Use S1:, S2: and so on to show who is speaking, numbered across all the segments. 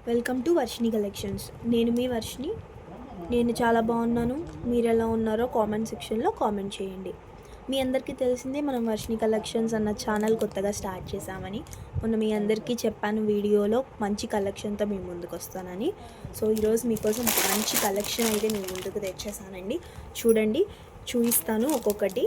S1: Welcome to Varshini collections. నేను మీ వర్షిని. నేను చాలా బాగున్నాను. మీరు ఎలా ఉన్నారో కామెంట్ సెక్షన్లో కామెంట్ చేయండి. మీ అందరికీ తెలిసిందే మనం వర్షిని కలెక్షన్స్ అన్న ఛానల్ కొత్తగా స్టార్ట్ చేశామని. మొన్న మీ అందరికీ చెప్పాను వీడియోలో మంచి కలెక్షన్తో మీ ముందుకు వస్తానని. సో ఈరోజు మీకోసం ఒక మంచి కలెక్షన్ అయితే మీ ముందుకు తెచ్చేసానండి. చూడండి, చూపిస్తాను ఒక్కొక్కటి.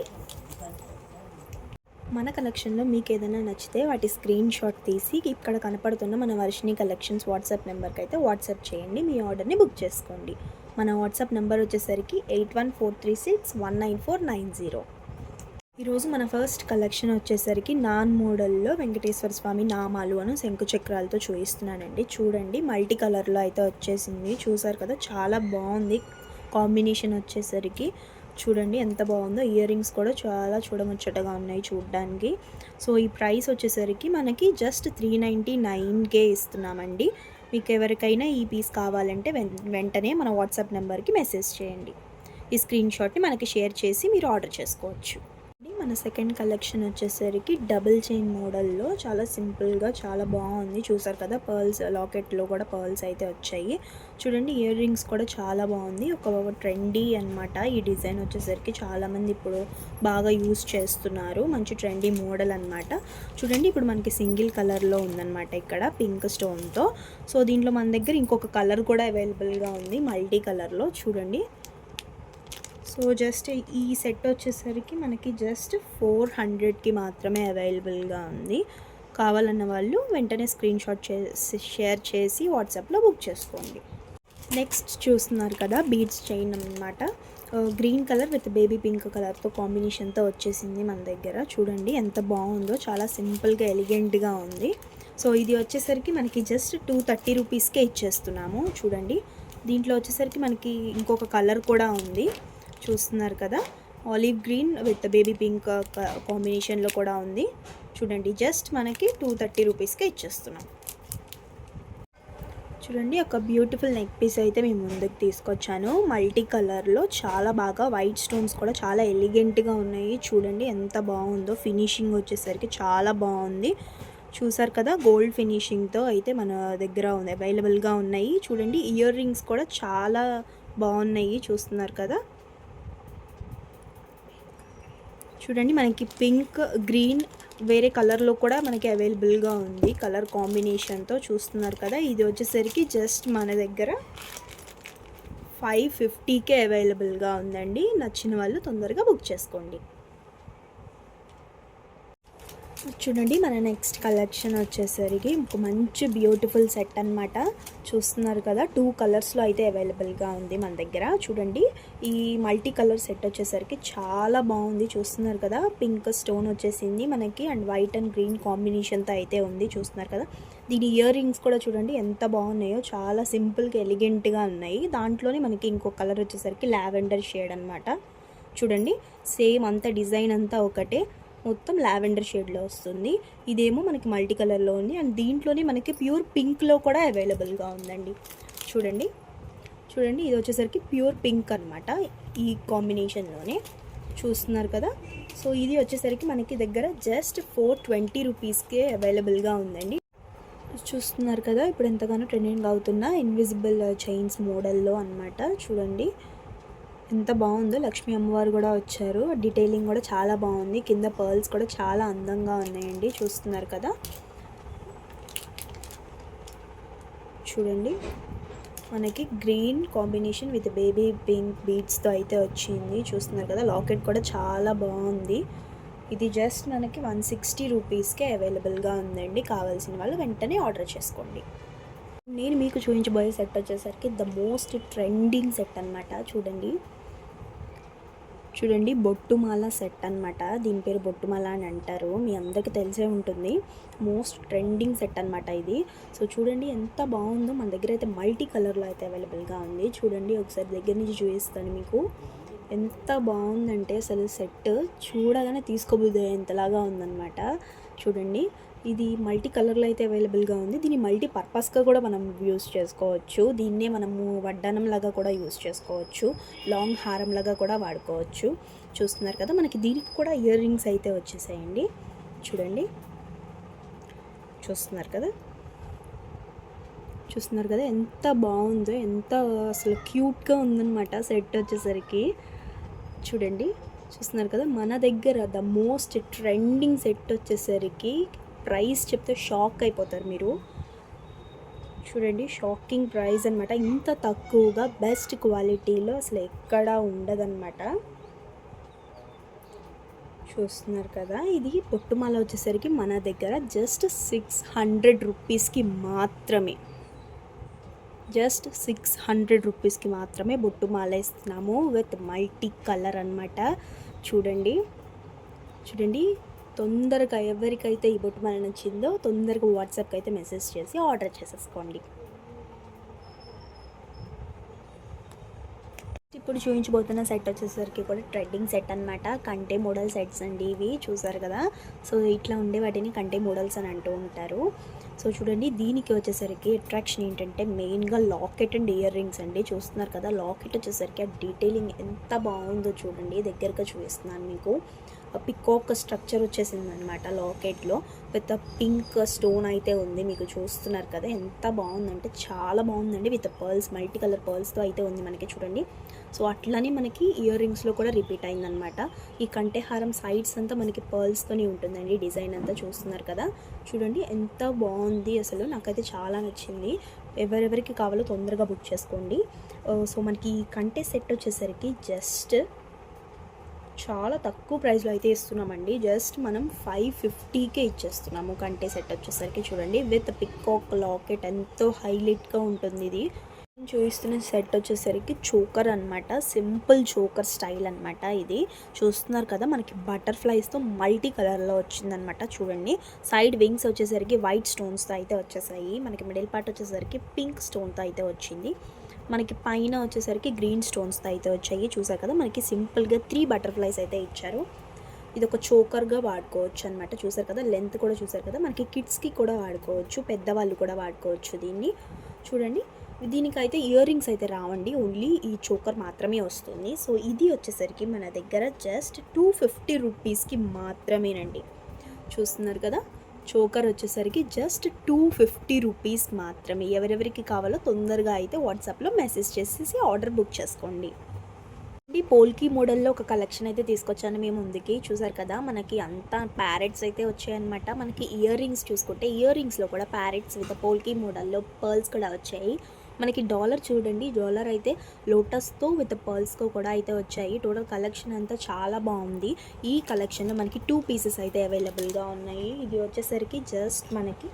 S1: మన కలెక్షన్లో మీకు ఏదైనా నచ్చితే వాటి స్క్రీన్ షాట్ తీసి ఇక్కడ కనపడుతున్న మన వర్షిని కలెక్షన్స్ వాట్సాప్ నెంబర్కి అయితే వాట్సాప్ చేయండి. మీ ఆర్డర్ని బుక్ చేసుకోండి. మన వాట్సాప్ నెంబర్ వచ్చేసరికి 8143619490. ఈరోజు మన ఫస్ట్ కలెక్షన్ వచ్చేసరికి నాన్ మోడల్లో వెంకటేశ్వర స్వామి నామాలు అను శంకు చక్రాలతో చూపిస్తున్నానండి. చూడండి, మల్టీ కలర్లో అయితే వచ్చేసింది. చూసారు కదా, చాలా బాగుంది కాంబినేషన్ వచ్చేసరికి. చూడండి ఎంత బాగుందో. ఇయర్ రింగ్స్ కూడా చాలా చూడముచ్చటగా ఉన్నాయి చూడడానికి. సో ఈ ప్రైస్ వచ్చేసరికి మనకి జస్ట్ 399కే ఇస్తున్నామండి. మీకు ఎవరికైనా ఈ పీస్ కావాలంటే వెంటనే మన వాట్సాప్ నెంబర్కి మెసేజ్ చేయండి. ఈ స్క్రీన్ షాట్ని మనకి షేర్ చేసి మీరు ఆర్డర్ చేసుకోవచ్చు. మన సెకండ్ కలెక్షన్ వచ్చేసరికి డబుల్ చైన్ మోడల్లో చాలా సింపుల్గా చాలా బాగుంది. చూసారు కదా, పర్ల్స్ లాకెట్లో కూడా పర్ల్స్ అయితే వచ్చాయి. చూడండి, ఇయర్ రింగ్స్ కూడా చాలా బాగుంది. ఒక ట్రెండీ అనమాట ఈ డిజైన్ వచ్చేసరికి. చాలామంది ఇప్పుడు బాగా యూస్ చేస్తున్నారు. మంచి ట్రెండీ మోడల్ అనమాట. చూడండి, ఇప్పుడు మనకి సింగిల్ కలర్లో ఉందన్నమాట ఇక్కడ పింక్ స్టోన్తో. సో దీంట్లో మన దగ్గర ఇంకొక కలర్ కూడా అవైలబుల్గా ఉంది మల్టీ కలర్లో. చూడండి, సో జస్ట్ ఈ సెట్ వచ్చేసరికి మనకి జస్ట్ 400కి మాత్రమే అవైలబుల్గా ఉంది. కావాలన్న వాళ్ళు వెంటనే స్క్రీన్ షాట్ చేసి షేర్ చేసి వాట్సాప్లో బుక్ చేసుకోండి. నెక్స్ట్ చూస్తున్నారు కదా, బీడ్స్ చైన్ అన్నమాట. Green colour with baby pink కలర్తో కాంబినేషన్తో వచ్చేసింది మన దగ్గర. చూడండి ఎంత బాగుందో, చాలా సింపుల్గా ఎలిగెంట్గా ఉంది. సో ఇది వచ్చేసరికి మనకి జస్ట్ 230 రూపీస్కే ఇచ్చేస్తున్నాము. చూడండి, దీంట్లో వచ్చేసరికి మనకి ఇంకొక కలర్ కూడా ఉంది. చూస్తున్నారు కదా, olive green with baby pink కాంబినేషన్లో కూడా ఉంది. చూడండి, జస్ట్ మనకి 230 రూపీస్కే ఇచ్చేస్తున్నాం. చూడండి, ఒక బ్యూటిఫుల్ నెక్ పీస్ అయితే మేము ముందుకు తీసుకొచ్చాను మల్టీ కలర్లో. చాలా బాగా వైట్ స్టోన్స్ కూడా చాలా ఎలిగెంట్గా ఉన్నాయి. చూడండి ఎంత బాగుందో. ఫినిషింగ్ వచ్చేసరికి చాలా బాగుంది. చూసారు కదా, గోల్డ్ ఫినిషింగ్తో అయితే మన దగ్గర ఉంది, అవైలబుల్గా ఉన్నాయి. చూడండి, ఇయర్ రింగ్స్ కూడా చాలా బాగున్నాయి. చూస్తున్నారు కదా, చూడండి మనకి పింక్ గ్రీన్ వేరే కలర్లో కూడా మనకి అవైలబుల్గా ఉంది కలర్ కాంబినేషన్తో. చూస్తున్నారు కదా, ఇది వచ్చేసరికి జస్ట్ మన దగ్గర 550కే అవైలబుల్గా ఉందండి. నచ్చిన వాళ్ళు తొందరగా బుక్ చేసుకోండి. చూడండి, మన నెక్స్ట్ కలెక్షన్ వచ్చేసరికి ఒక మంచి బ్యూటిఫుల్ సెట్ అనమాట. చూస్తున్నారు కదా, 2 కలర్స్లో అయితే అవైలబుల్గా ఉంది మన దగ్గర. చూడండి, ఈ మల్టీ కలర్ సెట్ వచ్చేసరికి చాలా బాగుంది. చూస్తున్నారు కదా, పింక్ స్టోన్ వచ్చేసింది మనకి అండ్ వైట్ అండ్ గ్రీన్ కాంబినేషన్తో అయితే ఉంది. చూస్తున్నారు కదా, దీని ఇయర్ రింగ్స్ కూడా చూడండి ఎంత బాగున్నాయో. చాలా సింపుల్గా ఎలిగెంట్గా ఉన్నాయి. దాంట్లోనే మనకి ఇంకో కలర్ వచ్చేసరికి లావెండర్ షేడ్ అనమాట. చూడండి, సేమ్ అంతా డిజైన్ అంతా ఒకటే, మొత్తం లావెండర్ షేడ్లో వస్తుంది. ఇదేమో మనకి మల్టీ కలర్లో ఉంది అండ్ దీంట్లోనే మనకి ప్యూర్ పింక్లో కూడా అవైలబుల్గా ఉందండి. చూడండి, చూడండి ఇది వచ్చేసరికి ప్యూర్ పింక్ అనమాట ఈ కాంబినేషన్లోనే. చూస్తున్నారు కదా, సో ఇది వచ్చేసరికి మనకి దగ్గర జస్ట్ 420 రూపీస్కే అవైలబుల్గా ఉందండి. చూస్తున్నారు కదా, ఇప్పుడు ఎంతగానో ట్రెండింగ్ అవుతున్న ఇన్విజిబుల్ చైన్స్ మోడల్లో అనమాట. చూడండి ఎంత బాగుందో. లక్ష్మీ అమ్మవారు కూడా వచ్చారు. డీటెయిలింగ్ కూడా చాలా బాగుంది. కింద పర్ల్స్ కూడా చాలా అందంగా ఉన్నాయండి. చూస్తున్నారు కదా, చూడండి మనకి green combination with baby pink బీడ్స్తో అయితే వచ్చింది. చూస్తున్నారు కదా, లాకెట్ కూడా చాలా బాగుంది. ఇది జస్ట్ మనకి 160 రూపీస్కే అవైలబుల్గా ఉందండి. కావాల్సిన వాళ్ళు వెంటనే ఆర్డర్ చేసుకోండి. నేను మీకు చూపించబోయే సెట్ వచ్చేసరికి ద మోస్ట్ ట్రెండింగ్ సెట్ అనమాట. చూడండి, చూడండి బొట్టుమాల సెట్ అనమాట. దీని పేరు బొట్టుమాల అని అంటారు, మీ అందరికీ తెలిసే ఉంటుంది. మోస్ట్ ట్రెండింగ్ సెట్ అనమాట ఇది. సో చూడండి ఎంత బాగుందో. మన దగ్గర అయితే మల్టీ కలర్లో అయితే అవైలబుల్గా ఉంది. చూడండి, ఒకసారి దగ్గర నుంచి చూపిస్తాను మీకు. ఎంత బాగుందంటే అసలు సెట్ చూడగానే తీసుకోబుద్ది ఎంతలాగా ఉందన్నమాట. చూడండి, ఇది మల్టీ కలర్లో అయితే అవైలబుల్గా ఉంది. దీన్ని మల్టీ పర్పస్గా కూడా మనం యూస్ చేసుకోవచ్చు. దీన్నే మనము వడ్డానం లాగా కూడా యూస్ చేసుకోవచ్చు, లాంగ్ హారం లాగా కూడా వాడుకోవచ్చు. చూస్తున్నారు కదా, మనకి దీనికి కూడా ఇయర్ రింగ్స్ అయితే వచ్చేసాయండి. చూడండి, చూస్తున్నారు కదా, చూస్తున్నారు కదా ఎంత బాగుందో, ఎంత అసలు క్యూట్గా ఉందన్నమాట సెట్ వచ్చేసరికి. చూడండి, చూస్తున్నారు కదా మన దగ్గర ద మోస్ట్ ట్రెండింగ్ సెట్ వచ్చేసరికి ప్రైస్ చెప్తే షాక్ అయిపోతారు మీరు. చూడండి, షాకింగ్ ప్రైస్ అనమాట. ఇంత తక్కువగా బెస్ట్ క్వాలిటీలో అసలు ఎక్కడా ఉండదన్నమాట. చూస్తున్నారు కదా, ఇది పొట్టుమాల వచ్చేసరికి మన దగ్గర జస్ట్ 600 రూపీస్కి మాత్రమే, జస్ట్ 600 రూపీస్కి మాత్రమే బొట్టుమాల ఇస్తున్నాము విత్ మల్టీ కలర్ అనమాట. చూడండి చూడండి, తొందరగా ఎవరికైతే ఈ బొట్టుమాల నచ్చిందో తొందరగా వాట్సాప్కి అయితే మెసేజ్ చేసి ఆర్డర్ చేసేసుకోండి. ఇప్పుడు చూపించబోతున్న సెట్ వచ్చేసరికి కూడా ట్రెడ్డింగ్ సెట్ అనమాట. కంటే మోడల్ సెట్స్ అండి ఇవి, చూసారు కదా. సో ఇట్లా ఉండే వాటిని కంటే మోడల్స్ అని అంటూ ఉంటారు. సో చూడండి, దీనికి వచ్చేసరికి అట్రాక్షన్ ఏంటంటే మెయిన్గా లాకెట్ అండ్ ఇయర్ రింగ్స్ అండి. చూస్తున్నారు కదా, లాకెట్ వచ్చేసరికి ఆ డీటెయిలింగ్ ఎంత బాగుందో చూడండి. దగ్గరగా చూపిస్తున్నాను మీకు. పికాక్ స్ట్రక్చర్ వచ్చేసింది అనమాట లాకెట్లో, విత్ పింక్ స్టోన్ అయితే ఉంది. మీకు చూస్తున్నారు కదా ఎంత బాగుందంటే చాలా బాగుందండి. విత్ పర్ల్స్, మల్టీ కలర్ పర్ల్స్తో అయితే ఉంది మనకి. చూడండి, సో అట్లనే మనకి ఇయర్ రింగ్స్లో కూడా రిపీట్ అయిందనమాట. ఈ కంఠహారం సైడ్స్ అంతా మనకి పర్ల్స్తోనే ఉంటుందండి డిజైన్ అంతా. చూస్తున్నారు కదా, చూడండి ఎంత బాగుంది అసలు. నాకైతే చాలా నచ్చింది. ఎవరెవరికి కావాలో తొందరగా బుక్ చేసుకోండి. సో మనకి ఈ కంటే సెట్ వచ్చేసరికి జస్ట్ చాలా తక్కువ ప్రైస్లో అయితే ఇస్తున్నామండి. జస్ట్ మనం 550కే ఇచ్చేస్తున్నాము కంటే సెట్ వచ్చేసరికి. చూడండి, విత్ పికాక్ లాకెట్ ఎంతో హైలైట్గా ఉంటుంది. ఇది చూపిస్తున్న సెట్ వచ్చేసరికి చోకర్ అనమాట, సింపుల్ చోకర్ స్టైల్ అనమాట. ఇది చూస్తున్నారు కదా, మనకి బటర్ఫ్లైస్తో మల్టీ కలర్లో వచ్చిందనమాట. చూడండి, సైడ్ వింగ్స్ వచ్చేసరికి వైట్ స్టోన్స్తో అయితే వచ్చేసాయి. మనకి మిడిల్ పార్ట్ వచ్చేసరికి పింక్ స్టోన్తో అయితే వచ్చింది. మనకి పైన వచ్చేసరికి గ్రీన్ స్టోన్స్తో అయితే వచ్చాయి. చూసారు కదా, మనకి సింపుల్గా 3 బటర్ఫ్లైస్ అయితే ఇచ్చారు. ఇది ఒక చోకర్గా వాడుకోవచ్చు అనమాట. చూసారు కదా, లెంత్ కూడా చూసారు కదా. మనకి కిడ్స్కి కూడా వాడుకోవచ్చు, పెద్దవాళ్ళు కూడా వాడుకోవచ్చు దీన్ని. చూడండి, దీనికైతే ఇయర్ రింగ్స్ అయితే రావండి, ఓన్లీ ఈ చోకర్ మాత్రమే వస్తుంది. సో ఇది వచ్చేసరికి మన దగ్గర జస్ట్ 250 రూపీస్కి మాత్రమేనండి. చూస్తున్నారు కదా, చోకర్ వచ్చేసరికి జస్ట్ 250 రూపీస్ మాత్రమే. ఎవరెవరికి కావాలో తొందరగా అయితే వాట్సాప్లో మెసేజ్ చేసేసి ఆర్డర్ బుక్ చేసుకోండి. పోల్కి మోడల్లో ఒక కలెక్షన్ అయితే తీసుకొచ్చాను మేము ముందుకి. చూసారు కదా, మనకి అంతా ప్యారెట్స్ అయితే వచ్చాయన్నమాట. మనకి ఇయర్ రింగ్స్ చూసుకుంటే ఇయర్ రింగ్స్లో కూడా ప్యారెట్స్ విత్ పోల్కి మోడల్లో పర్ల్స్ కూడా వచ్చాయి. మనకి డాలర్ చూడండి, డాలర్ అయితే లోటస్తో విత్ పర్ల్స్తో కూడా అయితే వచ్చాయి. టోటల్ కలెక్షన్ అంతా చాలా బాగుంది. ఈ కలెక్షన్లో మనకి 2 పీసెస్ అయితే అవైలబుల్గా ఉన్నాయి. ఇది వచ్చేసరికి జస్ట్ మనకి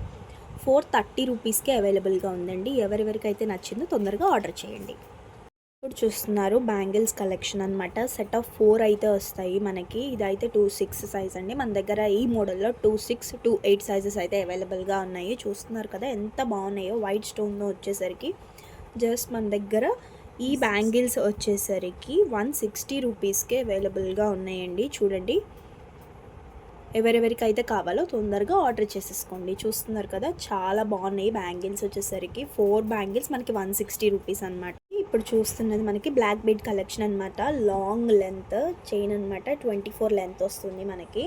S1: 430 రూపీస్కే అవైలబుల్గా ఉందండి. ఎవరెవరికైతే నచ్చిందో తొందరగా ఆర్డర్ చేయండి. ఇప్పుడు చూస్తున్నారు బ్యాంగిల్స్ కలెక్షన్ అనమాట. సెట్ ఆఫ్ 4 అయితే వస్తాయి మనకి. ఇదైతే 26 సైజ్ అండి. మన దగ్గర ఈ మోడల్లో 26, 28 సైజెస్ అయితే అవైలబుల్గా ఉన్నాయి. చూస్తున్నారు కదా ఎంత బాగున్నాయో. వైట్ స్టోన్లో వచ్చేసరికి జస్ట్ మన దగ్గర ఈ బ్యాంగిల్స్ వచ్చేసరికి 160 రూపీస్కే అవైలబుల్గా ఉన్నాయండి. చూడండి, ఎవరెవరికైతే కావాలో తొందరగా ఆర్డర్ చేసేసుకోండి. చూస్తున్నారు కదా, చాలా బాగున్నాయి బ్యాంగిల్స్ వచ్చేసరికి. 4 బ్యాంగిల్స్ మనకి 160 రూపీస్ అనమాట. ఇప్పుడు చూస్తున్నది మనకి బ్లాక్ బీడ్ కలెక్షన్ అనమాట. లాంగ్ లెంత్ చైన్ అనమాట, 24 లెంత్ వస్తుంది మనకి.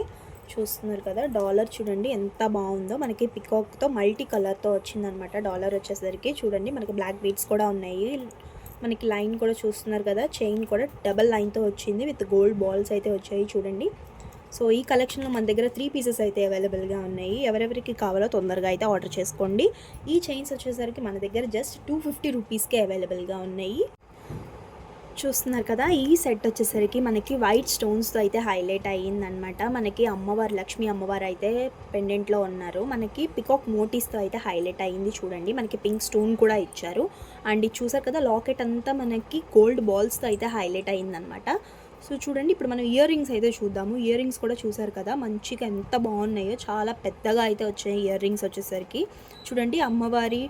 S1: చూస్తున్నారు కదా, డాలర్ చూడండి ఎంత బాగుందో. మనకి పికాక్తో మల్టీ కలర్తో వచ్చిందనమాట డాలర్ వచ్చేసరికి. చూడండి, మనకి బ్లాక్ బీడ్స్ కూడా ఉన్నాయి. మనకి లైన్ కూడా చూస్తున్నారు కదా, చైన్ కూడా డబల్ లైన్తో వచ్చింది విత్ గోల్డ్ బాల్స్ అయితే వచ్చాయి. చూడండి, సో ఈ కలెక్షన్లో మన దగ్గర 3 పీసెస్ అయితే అవైలబుల్గా ఉన్నాయి. ఎవరెవరికి కావాలో తొందరగా అయితే ఆర్డర్ చేసుకోండి. ఈ చైన్స్ వచ్చేసరికి మన దగ్గర జస్ట్ 250 రూపీస్కే అవైలబుల్గా ఉన్నాయి. చూస్తున్నారు కదా, ఈ సెట్ వచ్చేసరికి మనకి వైట్ స్టోన్స్తో అయితే హైలైట్ అయ్యిందనమాట. మనకి అమ్మవారు, లక్ష్మీ అమ్మవారు అయితే పెండెంట్లో ఉన్నారు. మనకి పికాక్ మోటీస్తో అయితే హైలైట్ అయ్యింది. చూడండి, మనకి పింక్ స్టోన్ కూడా ఇచ్చారు. అండ్ ఇది చూసారు కదా, లాకెట్ అంతా మనకి గోల్డ్ బాల్స్తో అయితే హైలైట్ అయ్యిందనమాట. సో చూడండి, ఇప్పుడు మనం ఇయర్ రింగ్స్ అయితే చూద్దాము. ఇయర్ రింగ్స్ కూడా చూసారు కదా, మంచిగా ఎంత బాగున్నాయో. చాలా పెద్దగా అయితే వచ్చాయి ఇయర్ రింగ్స్ వచ్చేసరికి. చూడండి, అమ్మవారి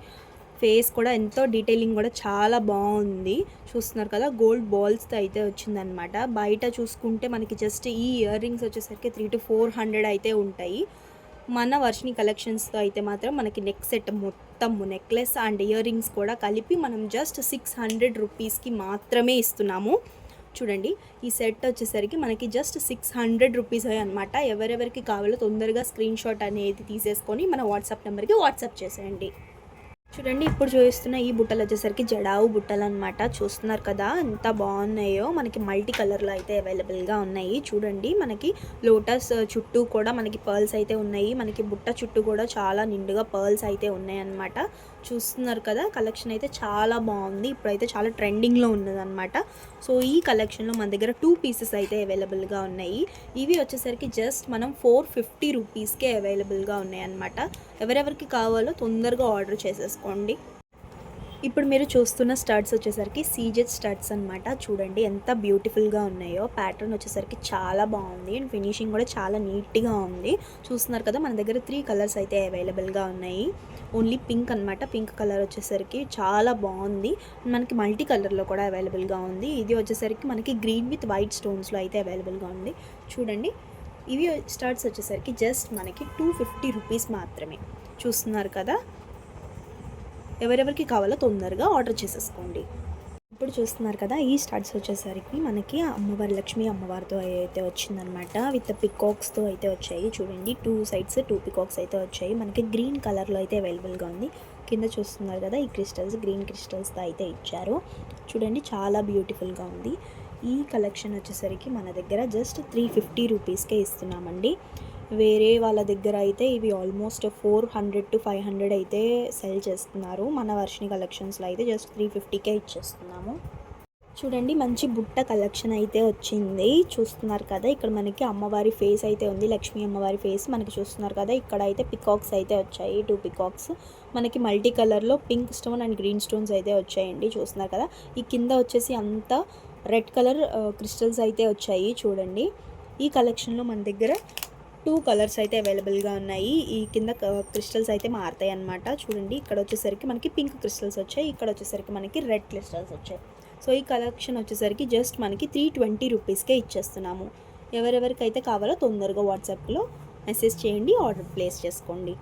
S1: ఫేస్ కూడా ఎంతో డీటెయిలింగ్ కూడా చాలా బాగుంది. చూస్తున్నారు కదా, గోల్డ్ బాల్స్తో అయితే వచ్చిందనమాట. బయట చూసుకుంటే మనకి జస్ట్ ఈ ఇయర్ రింగ్స్ వచ్చేసరికి 300 to 400 అయితే ఉంటాయి. మన వర్షిని కలెక్షన్స్తో అయితే మాత్రం మనకి నెక్ సెట్ మొత్తం నెక్లెస్ అండ్ ఇయర్ రింగ్స్ కూడా కలిపి మనం జస్ట్ 600 రూపీస్కి మాత్రమే ఇస్తున్నాము. చూడండి, ఈ సెట్ వచ్చేసరికి మనకి జస్ట్ 600 రూపీస్ అనమాట. ఎవరెవరికి కావాలో తొందరగా స్క్రీన్ షాట్ అనేది తీసేసుకొని మన వాట్సాప్ నెంబర్కి వాట్సాప్ చేసేయండి. చూడండి ఇప్పుడు చూపిస్తున్న ఈ బుట్టలు వచ్చేసరికి జడావు బుట్టలు అనమాట. చూస్తున్నారు కదా ఎంత బాగున్నాయో. మనకి మల్టీ కలర్లో అయితే అవైలబుల్గా ఉన్నాయి. చూడండి మనకి లోటస్ చుట్టూ కూడా మనకి పర్ల్స్ అయితే ఉన్నాయి. మనకి బుట్ట చుట్టూ కూడా చాలా నిండుగా పర్ల్స్ అయితే ఉన్నాయి అనమాట. చూస్తున్నారు కదా కలెక్షన్ అయితే చాలా బాగుంది. ఇప్పుడైతే చాలా ట్రెండింగ్లో ఉన్నదన్నమాట. సో ఈ కలెక్షన్లో మన దగ్గర 2 పీసెస్ అయితే అవైలబుల్గా ఉన్నాయి. ఇవి వచ్చేసరికి జస్ట్ మనం 450 రూపీస్కే అవైలబుల్గా ఉన్నాయి అనమాట. ఎవరెవరికి కావాలో తొందరగా ఆర్డర్ చేసేసుకోండి. ఇప్పుడు మీరు చూస్తున్న స్టడ్స్ వచ్చేసరికి సీజెడ్ స్టడ్స్ అనమాట. చూడండి ఎంత బ్యూటిఫుల్గా ఉన్నాయో. ప్యాటర్న్ వచ్చేసరికి చాలా బాగుంది అండ్ ఫినిషింగ్ కూడా చాలా నీట్గా ఉంది. చూస్తున్నారు కదా మన దగ్గర 3 కలర్స్ అయితే అవైలబుల్గా ఉన్నాయి. ఓన్లీ పింక్ అనమాట. పింక్ కలర్ వచ్చేసరికి చాలా బాగుంది. మనకి మల్టీ కలర్లో కూడా అవైలబుల్గా ఉంది. ఇది వచ్చేసరికి మనకి గ్రీన్ విత్ వైట్ స్టోన్స్లో అయితే అవైలబుల్గా ఉంది. చూడండి ఇవి స్టడ్స్ వచ్చేసరికి జస్ట్ మనకి 250 రూపీస్ మాత్రమే. చూస్తున్నారు కదా. ఎవరెవరికి కావాలో తొందరగా ఆర్డర్ చేసేసుకోండి. ఇప్పుడు చూస్తున్నారు కదా ఈ స్టడ్స్ వచ్చేసరికి మనకి అమ్మవారి లక్ష్మీ అమ్మవారితో అయితే వచ్చిందనమాట. విత్ పికాక్స్తో అయితే వచ్చాయి. చూడండి 2 సైడ్స్ 2 పికాక్స్ అయితే వచ్చాయి. మనకి గ్రీన్ కలర్లో అయితే అవైలబుల్గా ఉంది. కింద చూస్తున్నారు కదా ఈ క్రిస్టల్స్ గ్రీన్ క్రిస్టల్స్తో అయితే ఇచ్చారు. చూడండి చాలా బ్యూటిఫుల్గా ఉంది. ఈ కలెక్షన్ వచ్చేసరికి మన దగ్గర జస్ట్ 350 రూపీస్కే ఇస్తున్నామండి. వేరే వాళ్ళ దగ్గర అయితే ఇవి ఆల్మోస్ట్ 400 to 500 అయితే సెల్ చేస్తున్నారు. మన వర్షిని కలెక్షన్స్లో అయితే జస్ట్ 350కే ఇచ్చేస్తున్నాము. చూడండి మంచి బుట్ట కలెక్షన్ అయితే వచ్చింది. చూస్తున్నారు కదా ఇక్కడ మనకి అమ్మవారి ఫేస్ అయితే ఉంది. లక్ష్మీ అమ్మవారి ఫేస్ మనకి చూస్తున్నారు కదా. ఇక్కడ అయితే పికాక్స్ అయితే వచ్చాయి. 2 పికాక్స్ మనకి మల్టీ కలర్లో pink stone and green stones అయితే వచ్చాయండి. చూస్తున్నారు కదా. ఈ కింద వచ్చేసి అంతా రెడ్ కలర్ క్రిస్టల్స్ అయితే వచ్చాయి. చూడండి ఈ కలెక్షన్లో మన దగ్గర 2 కలర్స్ అయితే అవైలబుల్గా ఉన్నాయి. ఈ కింద క్రిస్టల్స్ అయితే మారుతాయి అన్నమాట. చూడండి ఇక్కడ వచ్చేసరికి మనకి పింక్ క్రిస్టల్స్ వచ్చాయి. ఇక్కడ వచ్చేసరికి మనకి రెడ్ క్రిస్టల్స్ వచ్చాయి. సో ఈ కలెక్షన్ వచ్చేసరికి జస్ట్ మనకి 320 రూపీస్కే ఇచ్చేస్తున్నాము. ఎవరెవరికైతే కావాలో తొందరగా వాట్సాప్లో మెసేజ్ చేయండి, ఆర్డర్ ప్లేస్ చేసుకోండి.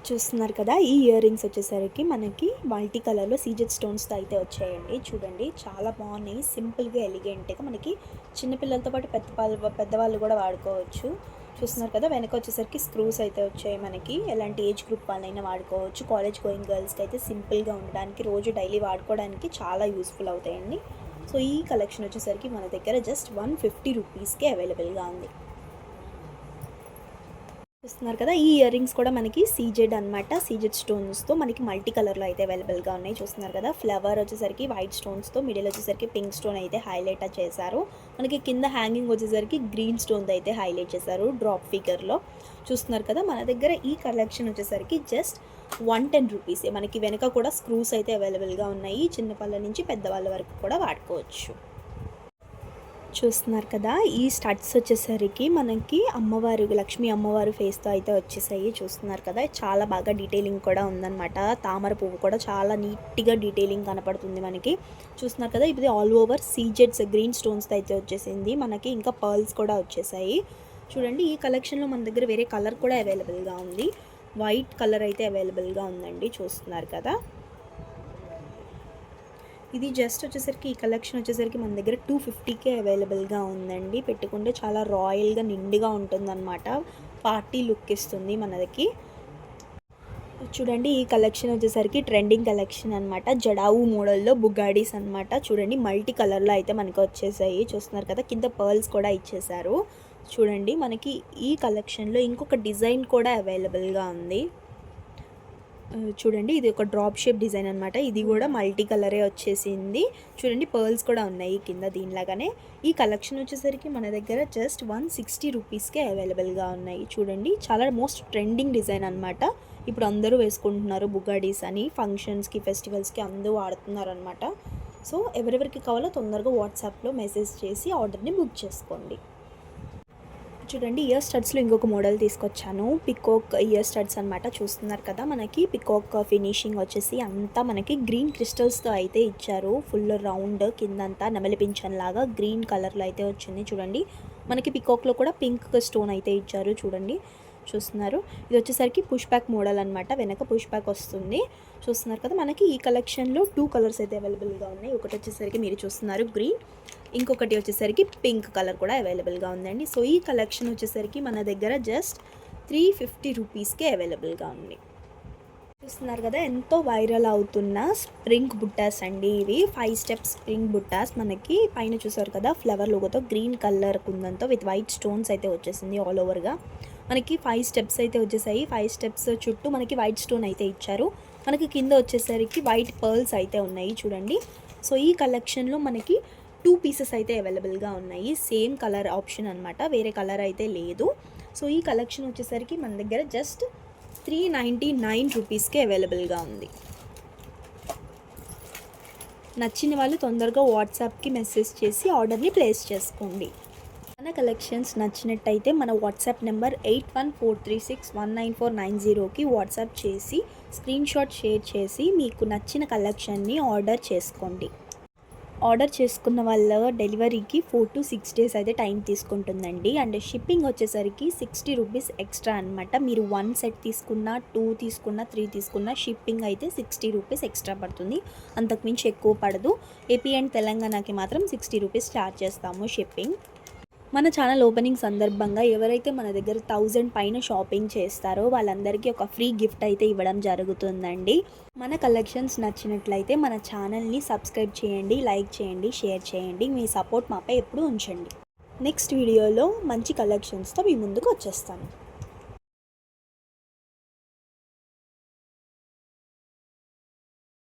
S1: చూస్తున్నారు కదా ఈ ఇయర్ రింగ్స్ వచ్చేసరికి మనకి మల్టీ కలర్లో సీజెడ్ స్టోన్స్తో అయితే వచ్చాయండి. చూడండి చాలా బాగున్నాయి. సింపుల్గా ఎలిగెంట్గా మనకి చిన్నపిల్లలతో పాటు పెద్దవాళ్ళు కూడా వాడుకోవచ్చు. చూస్తున్నారు కదా వెనక వచ్చేసరికి స్క్రూస్ అయితే వచ్చాయి. మనకి ఎలాంటి ఏజ్ గ్రూప్ వాళ్ళైనా వాడుకోవచ్చు. కాలేజ్ గోయింగ్ గర్ల్స్కి అయితే సింపుల్గా ఉండడానికి రోజు డైలీ వాడుకోవడానికి చాలా యూస్ఫుల్ అవుతాయండి. సో ఈ కలెక్షన్ వచ్చేసరికి మన దగ్గర జస్ట్ 150 రూపీస్కే అవైలబుల్గా ఉంది. చూస్తున్నారు కదా ఈ ఇయర్ రింగ్స్ కూడా మనకి సీజెడ్ అనమాట. సీజెడ్ స్టోన్స్తో మనకి మల్టీ కలర్లో అయితే అవైలబుల్గా ఉన్నాయి. చూస్తున్నారు కదా ఫ్లవర్ వచ్చేసరికి వైట్ స్టోన్స్తో, మిడిల్ వచ్చేసరికి పింక్ స్టోన్ అయితే హైలైట్ చేశారు. మనకి కింద హ్యాంగింగ్ వచ్చేసరికి గ్రీన్ స్టోన్ అయితే హైలైట్ చేశారు డ్రాప్ ఫిగర్లో. చూస్తున్నారు కదా మన దగ్గర ఈ కలెక్షన్ వచ్చేసరికి జస్ట్ 110 రూపీసే. మనకి వెనక కూడా స్క్రూస్ అయితే అవైలబుల్గా ఉన్నాయి. చిన్నపిల్ల నుంచి పెద్దవాళ్ళ వరకు కూడా వాడుకోవచ్చు. చూస్తున్నారు కదా ఈ స్టడ్స్ వచ్చేసరికి మనకి అమ్మవారు లక్ష్మీ అమ్మవారు ఫేస్తో అయితే వచ్చేసాయి. చూస్తున్నారు కదా చాలా బాగా డీటెయిలింగ్ కూడా ఉందన్నమాట. తామర పువ్వు కూడా చాలా నీట్గా డీటెయిలింగ్ కనపడుతుంది మనకి. చూస్తున్నారు కదా ఇది ఆల్ ఓవర్ సీజెడ్స్ గ్రీన్ స్టోన్స్తో అయితే వచ్చేసింది. మనకి ఇంకా పర్ల్స్ కూడా వచ్చేసాయి. చూడండి ఈ కలెక్షన్లో మన దగ్గర వేరే కలర్ కూడా అవైలబుల్గా ఉంది. వైట్ కలర్ అయితే అవైలబుల్గా ఉందండి. చూస్తున్నారు కదా ఇది జస్ట్ వచ్చేసరికి ఈ కలెక్షన్ వచ్చేసరికి మన దగ్గర 250కే అవైలబుల్గా ఉందండి. పెట్టుకుంటే చాలా రాయల్గా నిండుగా ఉంటుందన్నమాట. పార్టీ లుక్ ఇస్తుంది మనకి. చూడండి ఈ కలెక్షన్ వచ్చేసరికి ట్రెండింగ్ కలెక్షన్ అనమాట. జడావు మోడల్లో బుగాడీస్ అనమాట. చూడండి మల్టీ కలర్లో అయితే మనకు వచ్చేసాయి. చూస్తున్నారు కదా కింద పర్ల్స్ కూడా ఇచ్చేసారు. చూడండి మనకి ఈ కలెక్షన్లో ఇంకొక డిజైన్ కూడా అవైలబుల్గా ఉంది. చూడండి ఇది ఒక డ్రాప్ షేప్ డిజైన్ అనమాట. ఇది కూడా మల్టీ కలరే వచ్చేసింది. చూడండి పర్ల్స్ కూడా ఉన్నాయి కింద దీనిలాగానే. ఈ కలెక్షన్ వచ్చేసరికి మన దగ్గర జస్ట్ 160 రూపీస్కే అవైలబుల్గా ఉన్నాయి. చూడండి చాలా మోస్ట్ ట్రెండింగ్ డిజైన్ అనమాట. ఇప్పుడు అందరూ వేసుకుంటున్నారు బుగాడీస్ అని. ఫంక్షన్స్కి ఫెస్టివల్స్కి అందరూ వాడుతున్నారు అనమాట. సో ఎవరెవరికి కావాలో తొందరగా వాట్సాప్లో మెసేజ్ చేసి ఆర్డర్ని బుక్ చేసుకోండి. చూడండి ఇయర్ స్టడ్స్లో ఇంకొక మోడల్ తీసుకొచ్చాను. పికాక్ ఇయర్ స్టడ్స్ అనమాట. చూస్తున్నారు కదా మనకి పికాక్ ఫినిషింగ్ వచ్చేసి అంతా మనకి గ్రీన్ క్రిస్టల్స్తో అయితే ఇచ్చారు. ఫుల్ రౌండ్ కిందంతా నెమలి పింఛన్ లాగా గ్రీన్ కలర్లో అయితే వచ్చింది. చూడండి మనకి పికాక్లో కూడా పింక్ స్టోన్ అయితే ఇచ్చారు. చూడండి చూస్తున్నారు ఇది వచ్చేసరికి పుష్ బ్యాక్ మోడల్ అనమాట. వెనక పుష్ బ్యాక్ వస్తుంది. చూస్తున్నారు కదా మనకి ఈ కలెక్షన్లో 2 కలర్స్ అయితే అవైలబుల్గా ఉన్నాయి. ఒకటి వచ్చేసరికి మీరు చూస్తున్నారు గ్రీన్, ఇంకొకటి వచ్చేసరికి పింక్ కలర్ కూడా అవైలబుల్గా ఉందండి. సో ఈ కలెక్షన్ వచ్చేసరికి మన దగ్గర జస్ట్ 350 రూపీస్కే అవైలబుల్గా ఉంది. చూస్తున్నారు కదా, ఎంతో వైరల్ అవుతున్న స్ప్రింగ్ బుట్టాస్ అండి. ఇవి 5 స్టెప్స్ స్ప్రింగ్ బుట్టాస్. మనకి పైన చూసారు కదా, ఫ్లవర్ లోగోతో గ్రీన్ కలర్ కుందంతో విత్ వైట్ స్టోన్స్ అయితే వచ్చేసింది ఆల్ ఓవర్గా. మనకి 5 స్టెప్స్ అయితే వచ్చేసాయి. 5 స్టెప్స్ చుట్టూ మనకి వైట్ స్టోన్ అయితే ఇచ్చారు. మనకి కింద వచ్చేసరికి వైట్ పర్ల్స్ అయితే ఉన్నాయి చూడండి. సో ఈ కలెక్షన్లో మనకి 2 పీసెస్ అయితే అవైలబుల్గా ఉన్నాయి. సేమ్ కలర్ ఆప్షన్ అనమాట, వేరే కలర్ అయితే లేదు. సో ఈ కలెక్షన్ వచ్చేసరికి మన దగ్గర జస్ట్ 399 రూపీస్కే అవైలబుల్గా ఉంది. నచ్చిన వాళ్ళు తొందరగా వాట్సాప్కి మెసేజ్ చేసి ఆర్డర్ని ప్లేస్ చేసుకోండి. మన కలెక్షన్స్ నచ్చినట్టయితే మన వాట్సాప్ నెంబర్ 8143619490కి వాట్సాప్ చేసి స్క్రీన్ షాట్ షేర్ చేసి మీకు నచ్చిన కలెక్షన్ని ఆర్డర్ చేసుకోండి. ఆర్డర్ చేసుకున్న వాళ్ళ డెలివరీకి 4 to 6 days అయితే టైం తీసుకుంటుందండి. అండ్ షిప్పింగ్ వచ్చేసరికి 60 రూపీస్ ఎక్స్ట్రా అనమాట. మీరు 1 సెట్ తీసుకున్నా, 2 తీసుకున్నా, 3 తీసుకున్నా షిప్పింగ్ అయితే 60 రూపీస్ ఎక్స్ట్రా పడుతుంది. అంతకుమించి ఎక్కువ పడదు. ఏపీ అండ్ తెలంగాణకి మాత్రం 60 రూపీస్ ఛార్జ్ చేస్తాము షిప్పింగ్. మన ఛానల్ ఓపెనింగ్ సందర్భంగా ఎవరైతే మన దగ్గర 1000 పైన షాపింగ్ చేస్తారో వాళ్ళందరికీ ఒక ఫ్రీ గిఫ్ట్ అయితే ఇవ్వడం జరుగుతుందండి. మన కలెక్షన్స్ నచ్చినట్లయితే మన ఛానల్ని సబ్స్క్రైబ్ చేయండి, లైక్ చేయండి, షేర్ చేయండి. మీ సపోర్ట్ మాపై ఎప్పుడూ ఉంచండి. నెక్స్ట్ వీడియోలో మంచి కలెక్షన్స్తో మీ ముందుకు వచ్చేస్తాను.